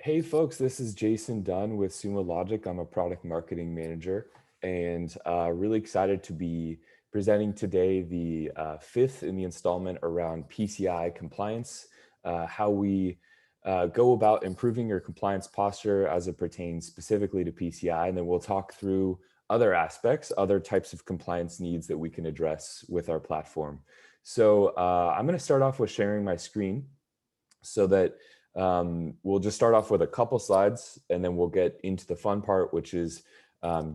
Hey folks, this is Jason Dunne with Sumo Logic. I'm a product marketing manager and really excited to be presenting today the fifth in the installment around PCI compliance, how we go about improving your compliance posture as it pertains specifically to PCI. And then we'll talk through other aspects, other types of compliance needs that we can address with our platform. So I'm going to start off with sharing my screen so that we'll just start off with a couple slides and then we'll get into the fun part, which is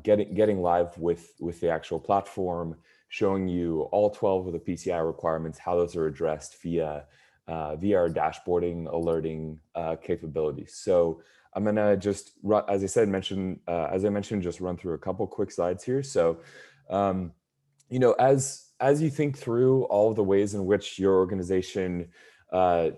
getting live with the actual platform, showing you all 12 of the PCI requirements, how those are addressed via our dashboarding, alerting capabilities. So I'm gonna just run, as I mentioned, just run through a couple quick slides here. So, as you think through all of the ways in which your organization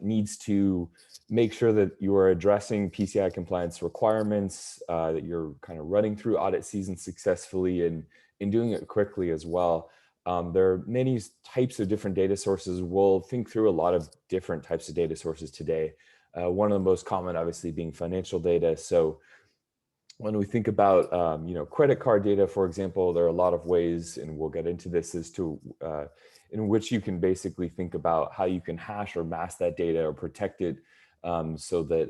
needs to make sure that you are addressing PCI compliance requirements, that you're kind of running through audit season successfully and doing it quickly as well. There are many types of different data sources. We'll think through a lot of different types of data sources today. One of the most common, obviously, being financial data. So when we think about credit card data, for example, there are a lot of ways, and we'll get into this, as to in which you can basically think about how you can hash or mask that data or protect it, so that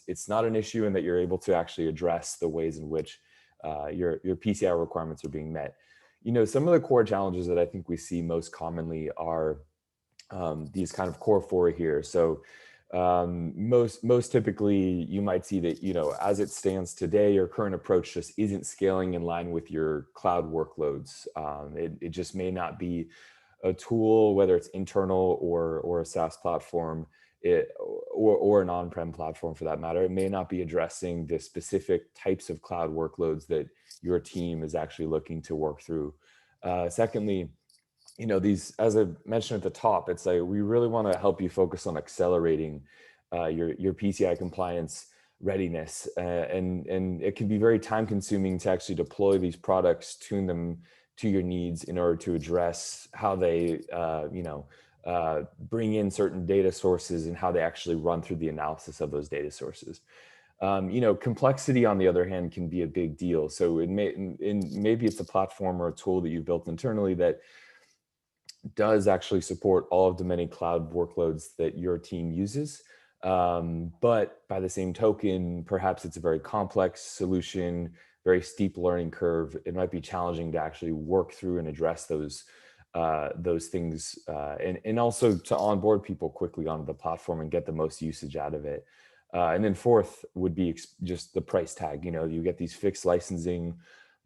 it's not an issue and that you're able to actually address the ways in which your PCI requirements are being met. Some of the core challenges that I think we see most commonly are these kind of core four here. So most typically you might see that, as it stands today, your current approach just isn't scaling in line with your cloud workloads. It just may not be a tool, whether it's internal or a SaaS platform, or an on-prem platform for that matter. It may not be addressing the specific types of cloud workloads that your team is actually looking to work through. Secondly, these, as I mentioned at the top, it's like we really want to help you focus on accelerating your PCI compliance readiness, and it can be very time consuming to actually deploy these products, tune them to your needs in order to address how they bring in certain data sources and how they actually run through the analysis of those data sources. Complexity, on the other hand, can be a big deal. So maybe it's a platform or a tool that you've built internally that does actually support all of the many cloud workloads that your team uses. But by the same token, perhaps it's a very complex solution, very steep learning curve. It might be challenging to actually work through and address those things, and also to onboard people quickly onto the platform and get the most usage out of it. And then fourth would be just the price tag. You get these fixed licensing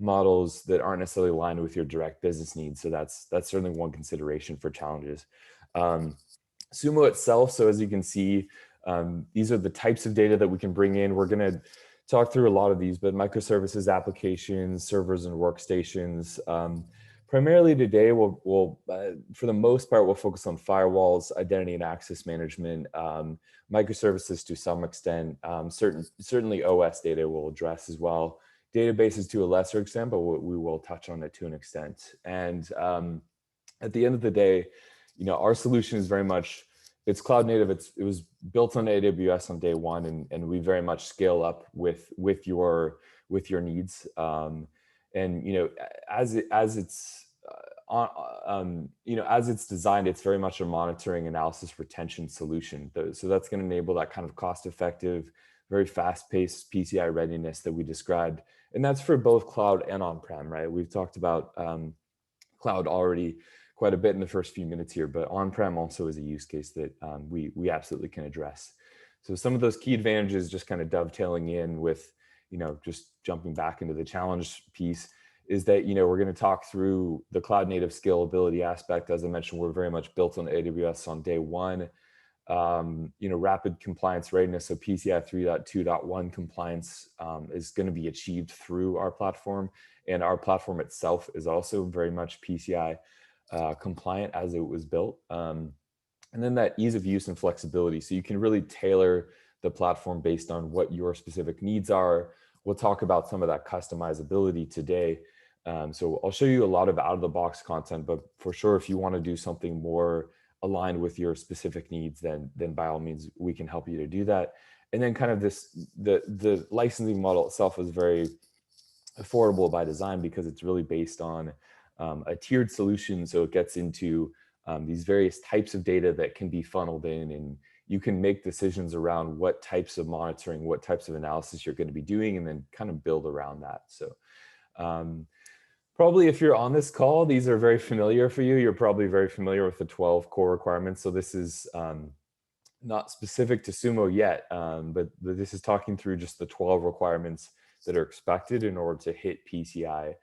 models that aren't necessarily aligned with your direct business needs. So that's certainly one consideration for challenges. Sumo itself, so as you can see, these are the types of data that we can bring in. We're going to talk through a lot of these, but microservices, applications, servers, and workstations. Primarily today, we'll for the most part, we'll focus on firewalls, identity and access management, microservices to some extent. Certainly OS data we'll address as well. Databases to a lesser extent, but we will touch on it to an extent. And at the end of the day, our solution is very much, it's cloud native. It was built on AWS on day one, and we very much scale up with your needs. And as it's designed, it's very much a monitoring, analysis, retention solution. So that's going to enable that kind of cost-effective, very fast-paced PCI readiness that we described, and that's for both cloud and on-prem, right? We've talked about cloud already quite a bit in the first few minutes here, but on-prem also is a use case that we absolutely can address. So some of those key advantages, just kind of dovetailing in with, just jumping back into the challenge piece, is that, we're going to talk through the cloud native scalability aspect. As I mentioned, we're very much built on AWS on day one. Rapid compliance readiness, so PCI 3.2.1 compliance is going to be achieved through our platform, and our platform itself is also very much PCI compliant as it was built. And then that ease of use and flexibility, so you can really tailor the platform based on what your specific needs are. We'll talk about some of that customizability today. So I'll show you a lot of out-of-the-box content, but for sure, if you want to do something more aligned with your specific needs, then by all means, we can help you to do that. And then kind of the licensing model itself is very affordable by design because it's really based on a tiered solution. So it gets into these various types of data that can be funneled in, and you can make decisions around what types of monitoring, what types of analysis you're going to be doing, and then kind of build around that. So um, probably if you're on this call, these are very familiar for you. You're probably very familiar with the 12 core requirements. So this is not specific to Sumo yet, but this is talking through just the 12 requirements that are expected in order to hit PCI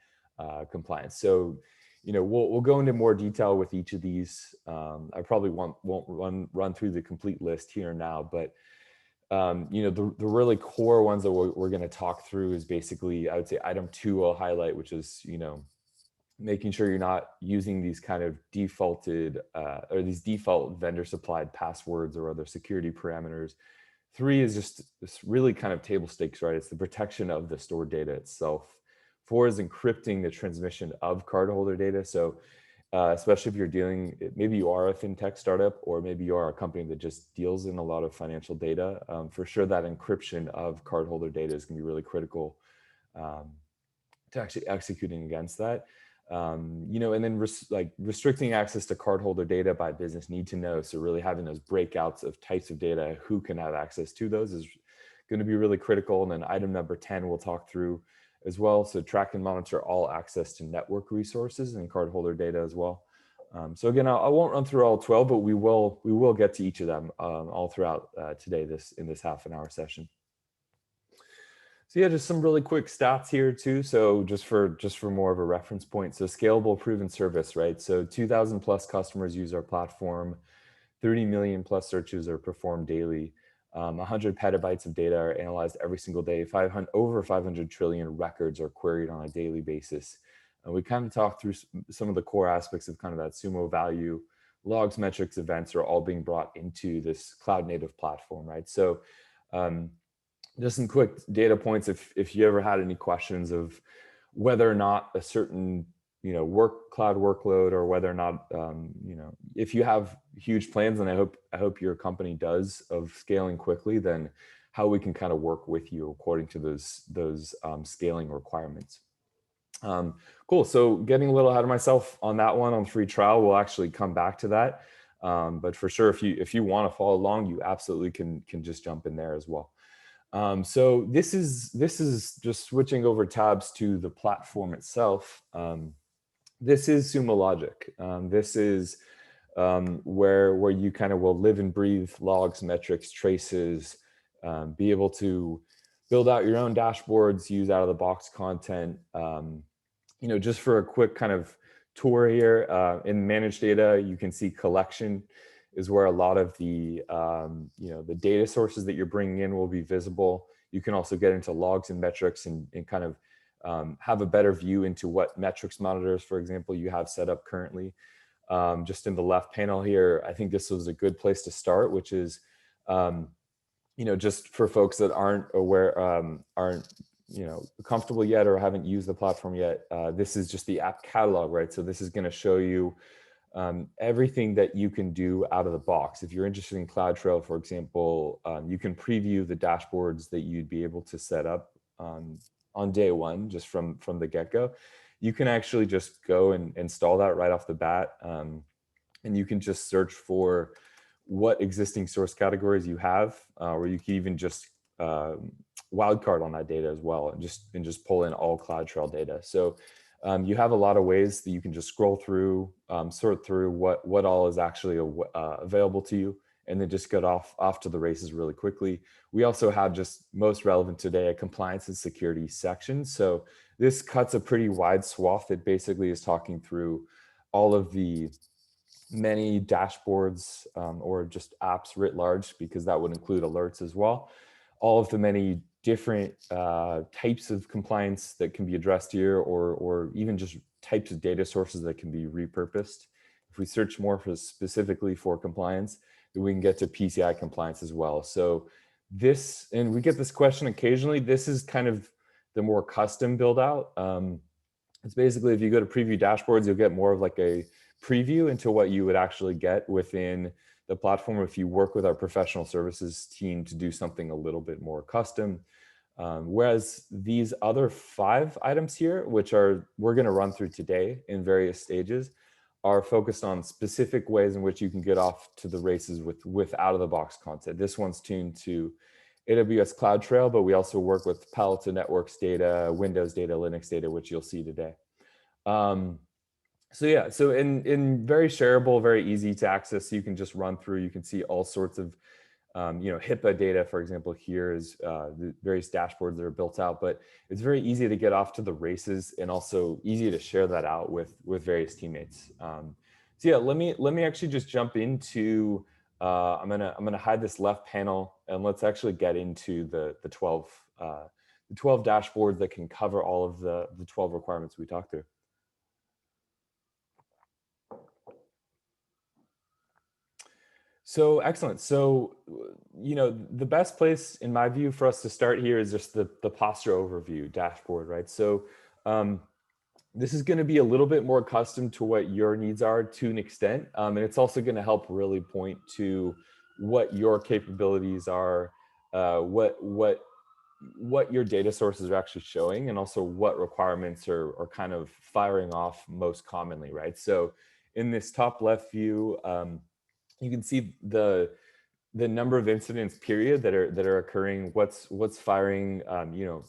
compliance. So, we'll go into more detail with each of these. I probably won't run through the complete list here now, but the really core ones that we're going to talk through is basically, I would say item 2 I'll highlight, which is, making sure you're not using these kind of defaulted or these default vendor supplied passwords or other security parameters. 3 is just this really kind of table stakes, right? It's the protection of the stored data itself. 4 is encrypting the transmission of cardholder data. So especially if you're dealing, maybe you are a fintech startup, or maybe you are a company that just deals in a lot of financial data, for sure that encryption of cardholder data is going to be really critical to actually executing against that. And then restricting access to cardholder data by business need to know. So really having those breakouts of types of data, who can have access to those, is going to be really critical. And then item number 10 we'll talk through as well. So track and monitor all access to network resources and cardholder data as well. So again, I won't run through all 12, but we will get to each of them all throughout today in this half an hour session. So yeah, just some really quick stats here too. So just for more of a reference point. So scalable, proven service, right? So 2,000 plus customers use our platform, 30 million plus searches are performed daily, 100 petabytes of data are analyzed every single day, over 500 trillion records are queried on a daily basis. And we kind of talked through some of the core aspects of kind of that Sumo value. Logs, metrics, events are all being brought into this cloud native platform, right? So just some quick data points if you ever had any questions of whether or not a certain cloud workload, or whether or not if you have huge plans, and I hope your company does, of scaling quickly, then how we can kind of work with you according to those scaling requirements. Cool. So getting a little ahead of myself on that one on free trial, we'll actually come back to that. But for sure, if you want to follow along, you absolutely can just jump in there as well. So this is just switching over tabs to the platform itself. This is Sumo Logic. This is where you kind of will live and breathe logs, metrics, traces, be able to build out your own dashboards, use out of the box content. Just for a quick kind of tour here, in managed data, you can see collection is where a lot of the the data sources that you're bringing in will be visible. You can also get into logs and metrics and kind of have a better view into what metrics monitors, for example, you have set up currently. Just in the left panel here, I think this was a good place to start, which is just for folks that aren't aware, aren't comfortable yet, or haven't used the platform yet. This is just the app catalog, right? So this is going to show you everything that you can do out of the box. If you're interested in CloudTrail, for example, you can preview the dashboards that you'd be able to set up on day one, just from the get-go. You can actually just go and install that right off the bat, and you can just search for what existing source categories you have, or you can even just wildcard on that data as well, and just pull in all CloudTrail data. So you have a lot of ways that you can just scroll through, sort through what all is actually available to you, and then just get off to the races really quickly. We also have, just most relevant today, a compliance and security section. So this cuts a pretty wide swath. It basically is talking through all of the many dashboards, or just apps writ large, because that would include alerts as well. All of the many different types of compliance that can be addressed here, or even just types of data sources that can be repurposed. If we search more specifically for compliance, then we can get to PCI compliance as well. So this, and we get this question occasionally, this is kind of the more custom build out. It's basically, if you go to preview dashboards, you'll get more of like a preview into what you would actually get within the platform if you work with our professional services team to do something a little bit more custom. Whereas these other 5 items here, which are we're going to run through today in various stages, are focused on specific ways in which you can get off to the races with out of the box content. This one's tuned to AWS CloudTrail, but we also work with Palo Alto Networks data, Windows data, Linux data, which you'll see today. So yeah, so in very shareable, very easy to access, you can just run through. You can see all sorts of HIPAA data, for example, here is the various dashboards that are built out, but it's very easy to get off to the races and also easy to share that out with various teammates. So yeah, let me actually just jump into, I'm gonna hide this left panel and let's actually get into the 12 dashboards that can cover all of the 12 requirements we talked through. So excellent. So, the best place in my view for us to start here is just the posture overview dashboard, right? So this is going to be a little bit more custom to what your needs are to an extent. And it's also going to help really point to what your capabilities are, what your data sources are actually showing, and also what requirements are kind of firing off most commonly, right? So in this top left view, you can see the number of incidents period that are occurring, what's firing.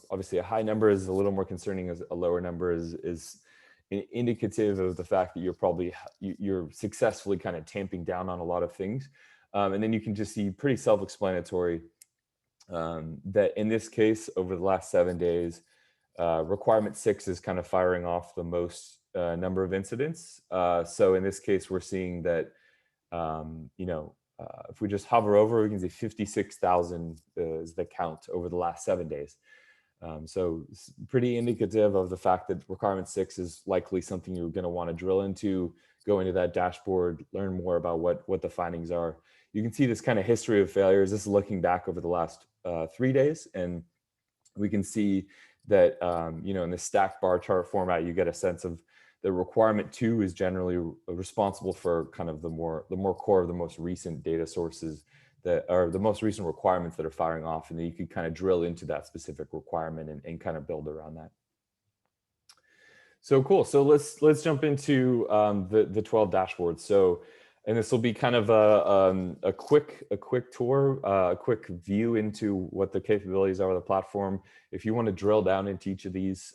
Obviously a high number is a little more concerning, as a lower number is indicative of the fact that you're successfully kind of tamping down on a lot of things. And then you can just see pretty self-explanatory that in this case, over the last 7 days, requirement 6 is kind of firing off the most number of incidents. So in this case, we're seeing that if we just hover over, we can see 56,000 is the count over the last 7 days. So it's pretty indicative of the fact that requirement 6 is likely something you're going to want to drill into, go into that dashboard, learn more about what the findings are. You can see this kind of history of failures. This is looking back over the last 3 days, and we can see that in the stacked bar chart format, you get a sense of the requirement 2 is generally responsible for kind of the more core of the most recent data sources that are the most recent requirements that are firing off, and then you can kind of drill into that specific requirement and kind of build around that. So cool. So let's jump into the 12 dashboards. So, and this will be kind of a quick tour, a quick view into what the capabilities are of the platform. If you want to drill down into each of these,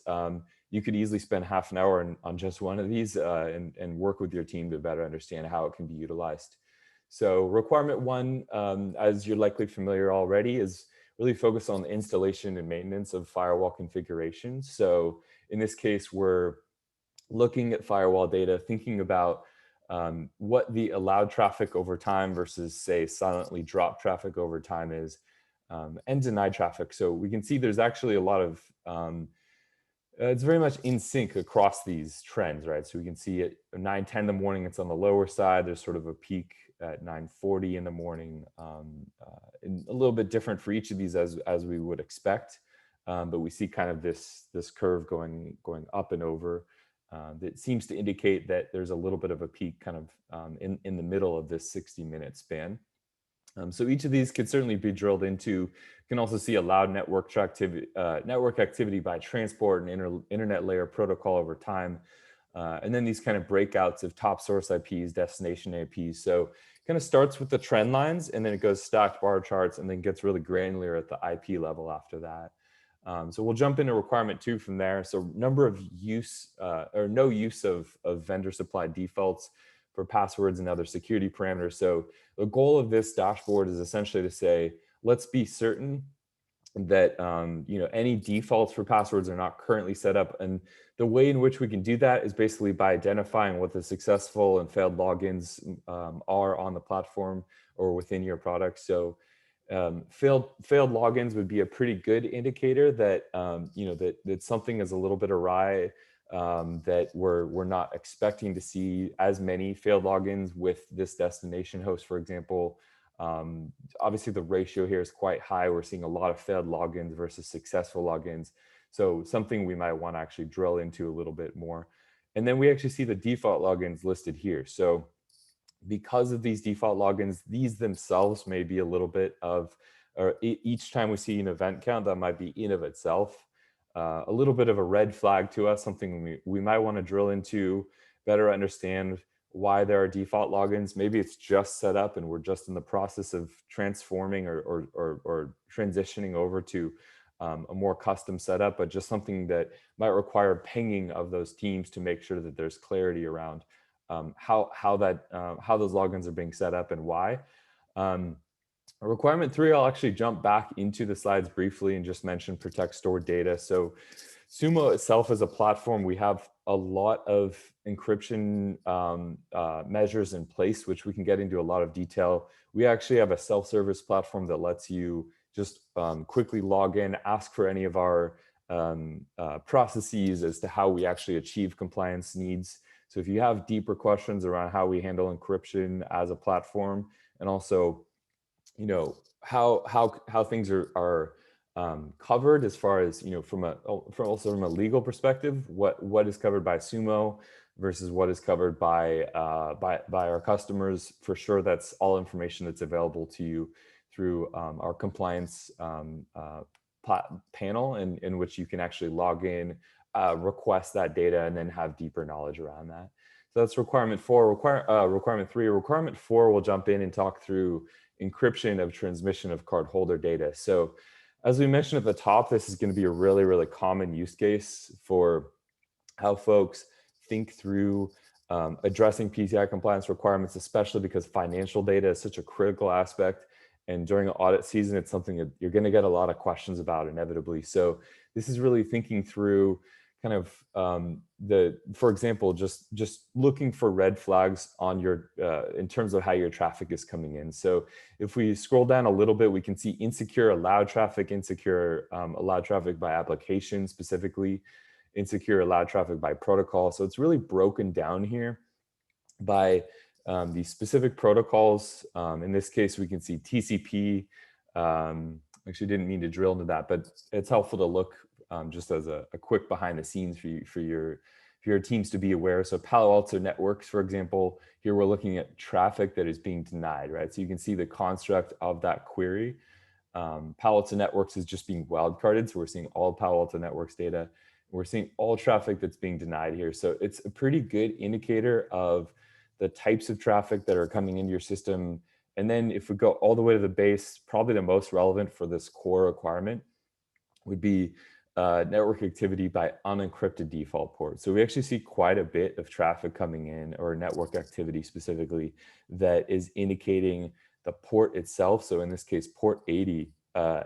you could easily spend half an hour on just one of these and work with your team to better understand how it can be utilized. So requirement 1, as you're likely familiar already, is really focused on the installation and maintenance of firewall configurations. So in this case, we're looking at firewall data, thinking about what the allowed traffic over time versus, say, silently dropped traffic over time is, and denied traffic. So we can see there's actually a lot of, it's very much in sync across these trends, right? So we can see at 9:10 in the morning, it's on the lower side. There's sort of a peak at 9:40 in the morning, and a little bit different for each of these as we would expect. But we see kind of this curve going up and over. That seems to indicate that there's a little bit of a peak kind of in the middle of this 60-minute span. So each of these could certainly be drilled into. You can also see allowed network activity by transport and internet layer protocol over time. And then these kind of breakouts of top source IPs, destination IPs. So it kind of starts with the trend lines, and then it goes stacked bar charts, and then gets really granular at the IP level after that. So we'll jump into requirement 2 from there. So number of use or no use of vendor supplied defaults for passwords and other security parameters. So the goal of this dashboard is essentially to say, let's be certain that any defaults for passwords are not currently set up. And the way in which we can do that is basically by identifying what the successful and failed logins are on the platform or within your product. So failed logins would be a pretty good indicator that that something is a little bit awry, that we're not expecting to see as many failed logins with this destination host, for example. Obviously the ratio here is quite high. We're seeing a lot of failed logins versus successful logins. So something we might want to actually drill into a little bit more. And then we actually see the default logins listed here. So because of these default logins, these themselves may be a little bit of, or each time we see an event count, that might be in of itself a little bit of a red flag to us, something we might want to drill into, better understand why there are default logins. Maybe it's just set up and we're just in the process of transforming or transitioning over to a more custom setup, but just something that might require pinging of those teams to make sure that there's clarity around how those logins are being set up and why. Um, Requirement 3, I'll actually jump back into the slides briefly and just mention protect stored data. So Sumo itself as a platform, we have a lot of encryption measures in place, which we can get into a lot of detail. We actually have a self-service platform that lets you just quickly log in, ask for any of our processes as to how we actually achieve compliance needs. So if you have deeper questions around how we handle encryption as a platform, and also how things are covered as far as from a legal perspective, what is covered by Sumo versus what is covered by our customers. For sure, that's all information that's available to you through our compliance panel, in which you can actually log in, request that data, and then have deeper knowledge around that. So that's requirement 4. Requirement 3. Requirement 4, we'll jump in and talk through encryption of transmission of cardholder data. So as we mentioned at the top, this is going to be a really, really common use case for how folks think through addressing PCI compliance requirements, especially because financial data is such a critical aspect. And during audit season, it's something that you're going to get a lot of questions about inevitably. So this is really thinking through kind of for example, just looking for red flags on your in terms of how your traffic is coming in. So if we scroll down a little bit, we can see insecure allowed traffic, insecure allowed traffic by application specifically, insecure allowed traffic by protocol. So it's really broken down here by these specific protocols. In this case, we can see TCP. Actually didn't mean to drill into that, but it's helpful to look just as a quick behind the scenes for your teams to be aware. So Palo Alto Networks, for example, here we're looking at traffic that is being denied, right? So you can see the construct of that query. Palo Alto Networks is just being wildcarded. So we're seeing all Palo Alto Networks data. We're seeing all traffic that's being denied here. So it's a pretty good indicator of the types of traffic that are coming into your system. And then if we go all the way to the base, probably the most relevant for this core requirement would be network activity by unencrypted default port. So we actually see quite a bit of traffic coming in, or network activity specifically, that is indicating the port itself. So in this case, port 80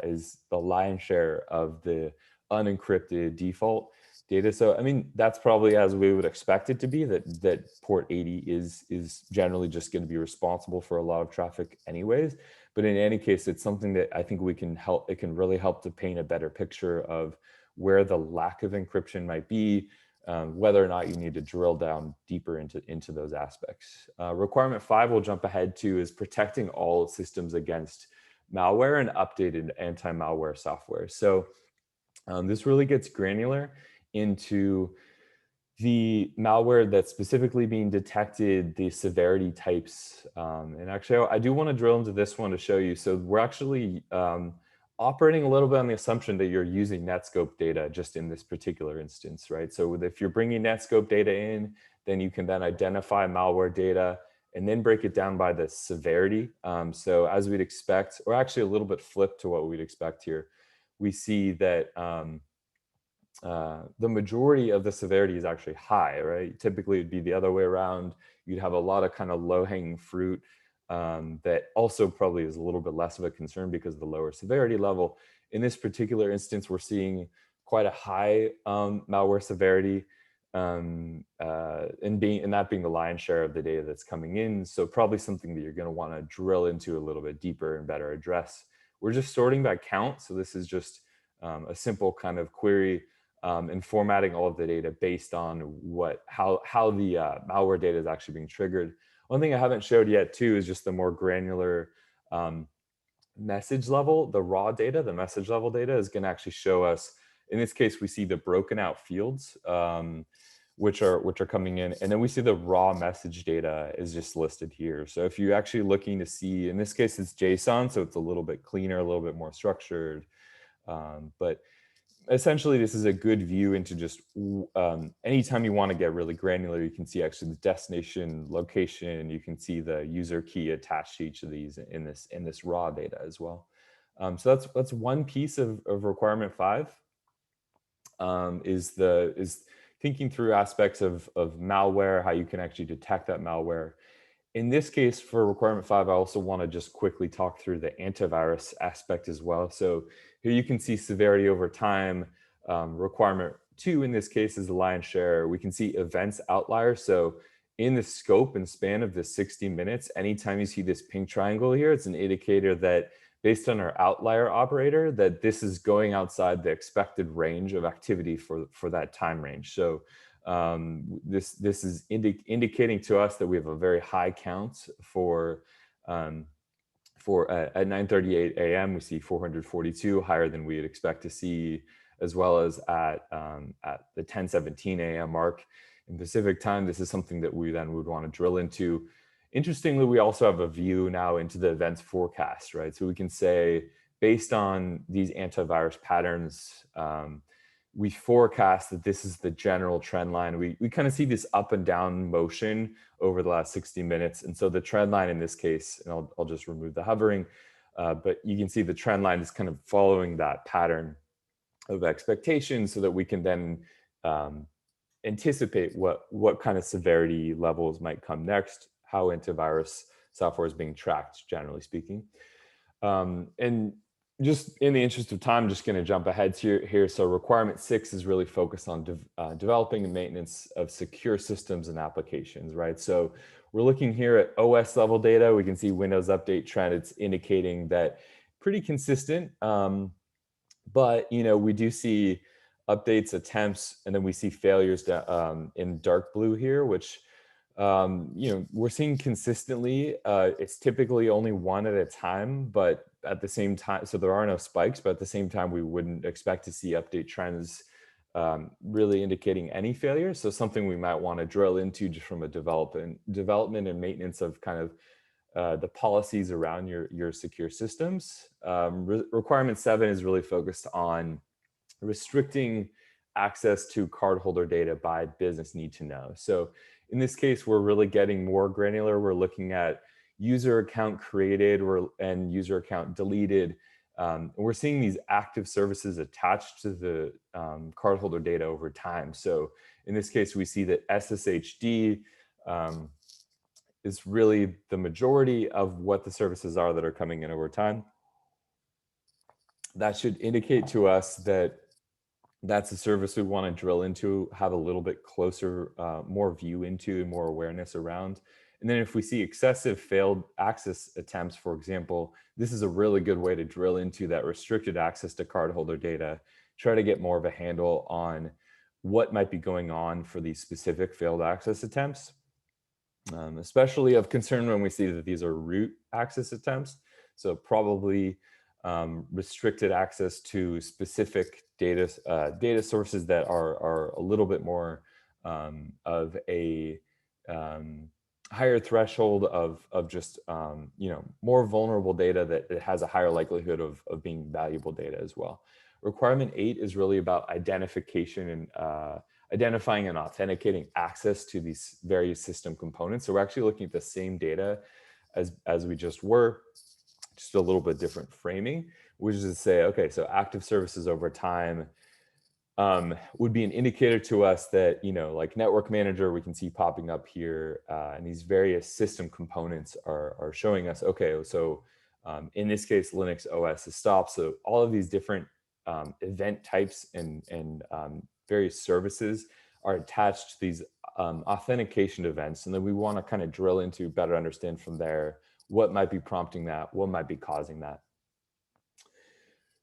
is the lion's share of the unencrypted default data. So I mean, that's probably as we would expect it to be, that port 80 is generally just going to be responsible for a lot of traffic anyways. But in any case, it's something that I think it can really help to paint a better picture of where the lack of encryption might be, whether or not you need to drill down deeper into those aspects. Requirement 5 we'll jump ahead to is protecting all systems against malware and updated anti-malware software. So this really gets granular into the malware that's specifically being detected, the severity types. And actually, I do want to drill into this one to show you. So we're actually operating a little bit on the assumption that you're using Netscope data just in this particular instance, right? So if you're bringing Netscope data in, then you can then identify malware data and then break it down by the severity. So as we'd expect, or actually a little bit flipped to what we'd expect here, we see that the majority of the severity is actually high, right? Typically it'd be the other way around. You'd have a lot of kind of low-hanging fruit that also probably is a little bit less of a concern because of the lower severity level. In this particular instance, we're seeing quite a high malware severity, and that being the lion's share of the data that's coming in. So probably something that you're going to want to drill into a little bit deeper and better address. We're just sorting by count. So this is just a simple kind of query and formatting all of the data based on how the malware data is actually being triggered. One thing I haven't showed yet too is just the more granular message level. The raw data, the message level data is going to actually show us, in this case, we see the broken out fields which are coming in. And then we see the raw message data is just listed here. So if you're actually looking to see, in this case, it's JSON, so it's a little bit cleaner, a little bit more structured. But essentially, this is a good view into just anytime you want to get really granular, you can see actually the destination location. You can see the user key attached to each of these in this raw data as well. So that's one piece of requirement 5. Is thinking through aspects of malware, how you can actually detect that malware. In this case, for requirement 5, I also want to just quickly talk through the antivirus aspect as well. So here you can see severity over time. Requirement 2 in this case is the lion's share. We can see events outlier. So in the scope and span of the 60 minutes, anytime you see this pink triangle here, it's an indicator that based on our outlier operator, that this is going outside the expected range of activity for that time range. So this is indicating to us that we have a very high count for at 9:38 a.m. we see 442, higher than we'd expect to see, as well as at the 10:17 a.m. mark in Pacific time. This is something that we then would want to drill into. Interestingly, we also have a view now into the events forecast, right? So we can say, based on these antivirus patterns, we forecast that this is the general trend line. We kind of see this up and down motion over the last 60 minutes. And so the trend line in this case, and I'll just remove the hovering, but you can see the trend line is kind of following that pattern of expectations so that we can then anticipate what kind of severity levels might come next, how antivirus software is being tracked, generally speaking. And just in the interest of time, I'm just going to jump ahead here. So requirement 6 is really focused on developing and maintenance of secure systems and applications, right? So we're looking here at OS level data. We can see Windows update trend. It's indicating that pretty consistent. But we do see updates, attempts, and then we see failures in dark blue here, which we're seeing consistently. It's typically only one at a time, but at the same time, so there are no spikes, but at the same time, we wouldn't expect to see update trends really indicating any failures. So something we might want to drill into just from a development and maintenance of kind of the policies around your secure systems. Requirement 7 is really focused on restricting access to cardholder data by business need to know. So in this case, we're really getting more granular. We're looking at user account created and user account deleted. And we're seeing these active services attached to the cardholder data over time. So in this case, we see that SSHD is really the majority of what the services are that are coming in over time. That should indicate to us that that's a service we want to drill into, have a little bit closer, more view into, and more awareness around. And then if we see excessive failed access attempts, for example, this is a really good way to drill into that restricted access to cardholder data, try to get more of a handle on what might be going on for these specific failed access attempts. Especially of concern when we see that these are root access attempts. So probably restricted access to specific data sources that are a little bit more of a higher threshold of just more vulnerable data that it has a higher likelihood of being valuable data as well. Requirement 8 is really about identification and identifying and authenticating access to these various system components. So we're actually looking at the same data as we just were, just a little bit different framing, which is to say, okay, so active services over time would be an indicator to us that, like network manager, we can see popping up here, and these various system components are showing us, okay, so in this case, Linux OS is stopped. So all of these different event types and various services are attached to these authentication events. And then we want to kind of drill into better understand from there what might be prompting that, what might be causing that.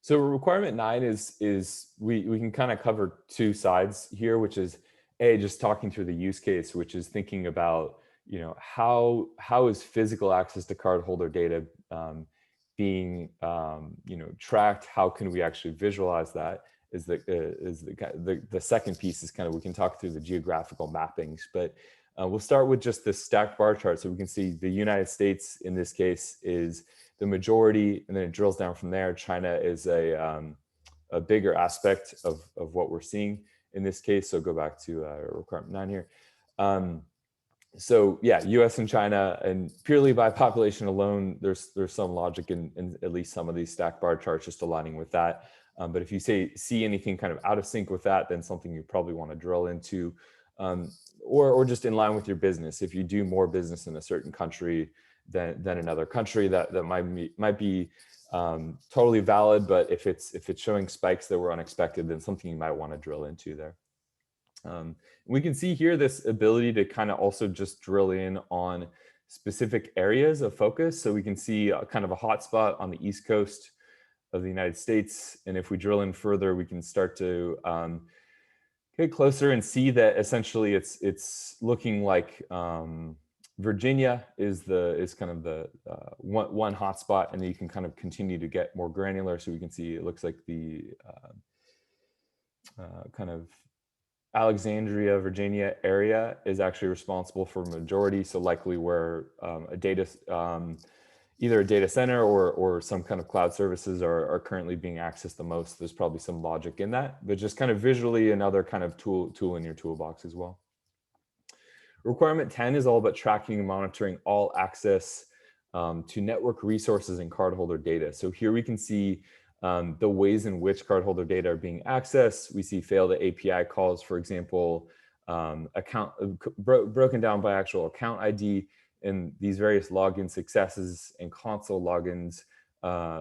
So requirement 9 is we can kind of cover two sides here, which is just talking through the use case, which is thinking about, how is physical access to cardholder data being tracked? How can we actually visualize that? the second piece is kind of, we can talk through the geographical mappings, but we'll start with just this stacked bar chart. So we can see the United States in this case is the majority, and then it drills down from there. China is a bigger aspect of what we're seeing in this case. So go back to requirement 9 here. So yeah, US and China, and purely by population alone, there's some logic in at least some of these stacked bar charts just aligning with that. But if you see anything kind of out of sync with that, then something you probably want to drill into, or just in line with your business. If you do more business in a certain country than another country, that might be totally valid. But if it's showing spikes that were unexpected, then something you might want to drill into there. We can see here this ability to kind of also just drill in on specific areas of focus. So we can see kind of a hotspot on the East Coast of the United States. And if we drill in further, we can start to get closer and see that essentially it's looking like Virginia is kind of the one hotspot, and then you can kind of continue to get more granular. So we can see it looks like the kind of Alexandria, Virginia area is actually responsible for majority. So likely where either a data center or some kind of cloud services are currently being accessed the most. There's probably some logic in that, but just kind of visually another kind of tool in your toolbox as well. Requirement 10 is all about tracking and monitoring all access to network resources and cardholder data. So here we can see the ways in which cardholder data are being accessed. We see failed API calls, for example, broken down by actual account ID, and these various login successes and console logins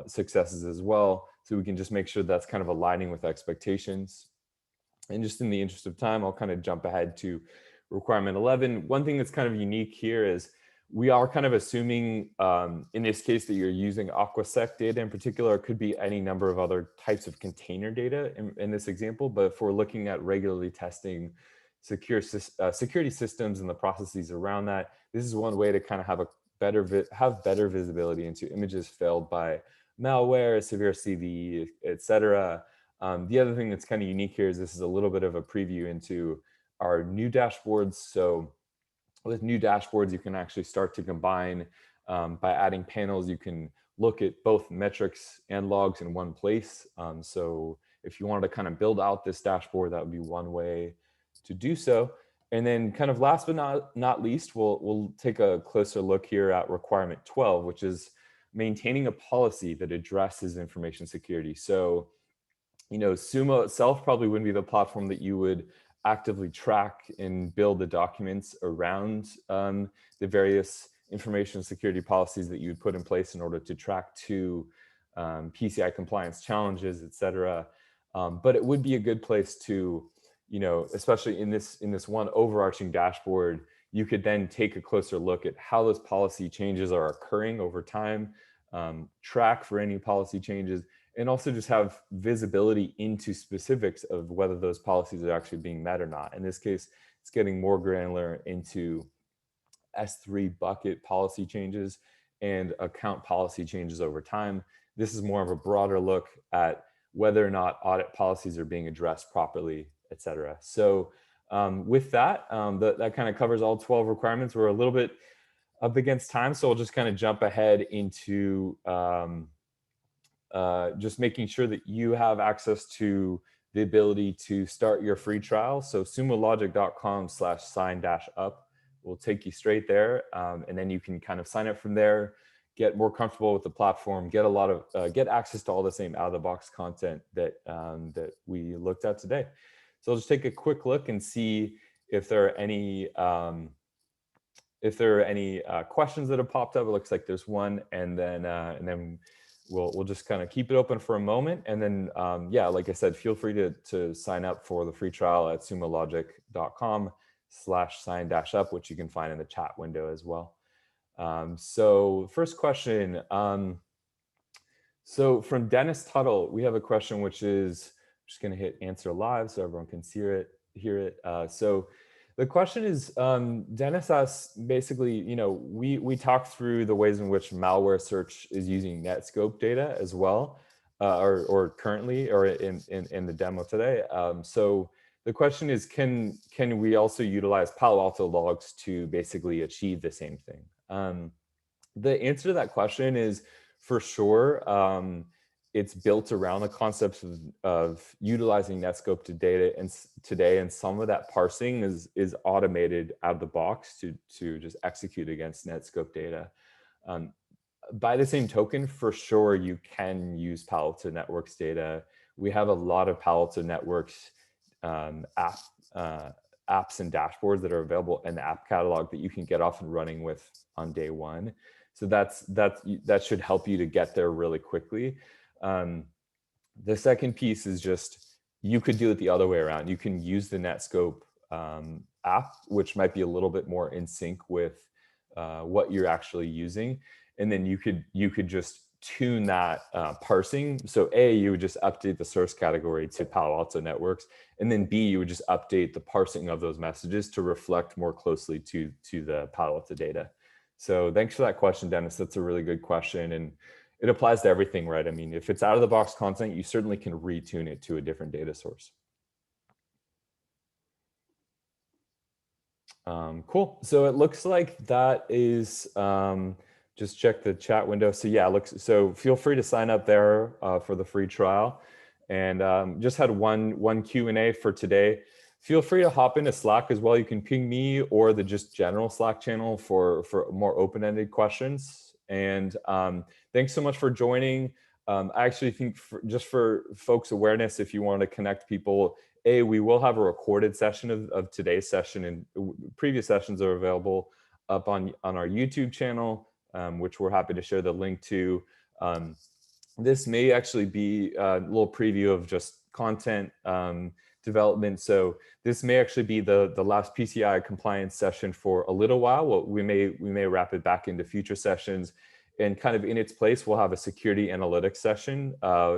successes as well. So we can just make sure that's kind of aligning with expectations. And just in the interest of time, I'll kind of jump ahead to requirement 11. One thing that's kind of unique here is we are kind of assuming in this case that you're using AquaSec data in particular. It could be any number of other types of container data in this example, but if we're looking at regularly testing security systems and the processes around that, this is one way to kind of have better visibility into images failed by malware, severe CV, etc. The other thing that's kind of unique here is this is a little bit of a preview into our new dashboards. So with new dashboards, you can actually start to combine by adding panels. You can look at both metrics and logs in one place. So if you wanted to kind of build out this dashboard, that would be one way to do so. And then kind of last but not least, we'll take a closer look here at requirement 12, which is maintaining a policy that addresses information security. So, Sumo itself probably wouldn't be the platform that you would actively track and build the documents around the various information security policies that you would put in place in order to track to PCI compliance challenges, et cetera. But it would be a good place to, especially in this one overarching dashboard, you could then take a closer look at how those policy changes are occurring over time, track for any policy changes, and also just have visibility into specifics of whether those policies are actually being met or not. In this case, it's getting more granular into S3 bucket policy changes and account policy changes over time. This is more of a broader look at whether or not audit policies are being addressed properly, et cetera. So with that, that kind of covers all 12 requirements. We're a little bit up against time, so I'll just kind of jump ahead into just making sure that you have access to the ability to start your free trial. So sumologic.com/sign-up will take you straight there. And then you can kind of sign up from there, get more comfortable with the platform, get access to all the same out-of-the-box content that we looked at today. So I'll just take a quick look and see if there are any questions that have popped up. It looks like there's one, and then we'll just kind of keep it open for a moment. And then, yeah, like I said, feel free to sign up for the free trial at sumologic.com/sign-up, which you can find in the chat window as well. So first question. So from Dennis Tuttle, we have a question, which is, I'm just going to hit answer live so everyone can hear it. So the question is, Dennis asks, basically, we talked through the ways in which malware search is using Netscope data as well. or currently, or in the demo today. So the question is, can we also utilize Palo Alto logs to basically achieve the same thing? The answer to that question is for sure. It's built around the concepts of utilizing Netscope to data and today, and some of that parsing is automated out of the box to just execute against Netscope data. Um, by the same token, for sure, you can use Palo Alto Networks data. We have a lot of Palo Alto Networks uh, apps and dashboards that are available in the app catalog that you can get off and running with on day one. So that should help you to get there really quickly. The second piece is just, you could do it the other way around. You can use the Netscope app, which might be a little bit more in sync with what you're actually using. And then you could just tune that parsing. So A, you would just update the source category to Palo Alto Networks. And then B, you would just update the parsing of those messages to reflect more closely to the Palo Alto data. So thanks for that question, Dennis. That's a really good question. And it applies to everything, right? I mean, if it's out of the box content, you certainly can retune it to a different data source. Cool. So it looks like that is, just check the chat window. So yeah, so feel free to sign up there for the free trial. And just had one Q&A for today. Feel free to hop into Slack as well. You can ping me or the just general Slack channel for more open-ended questions. And thanks so much for joining. I actually think just for folks' awareness, if you want to connect people, we will have a recorded session of today's session, and previous sessions are available up on our YouTube channel, which we're happy to share the link to. This may actually be a little preview of just content development. So this may actually be the last PCI compliance session for a little while. Well, we may wrap it back into future sessions, and kind of in its place, we'll have a security analytics session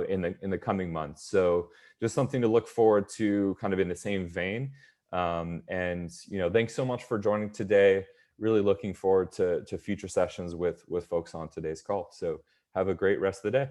in the coming months. So just something to look forward to, kind of in the same vein. And thanks so much for joining today. Really looking forward to future sessions with folks on today's call. So have a great rest of the day.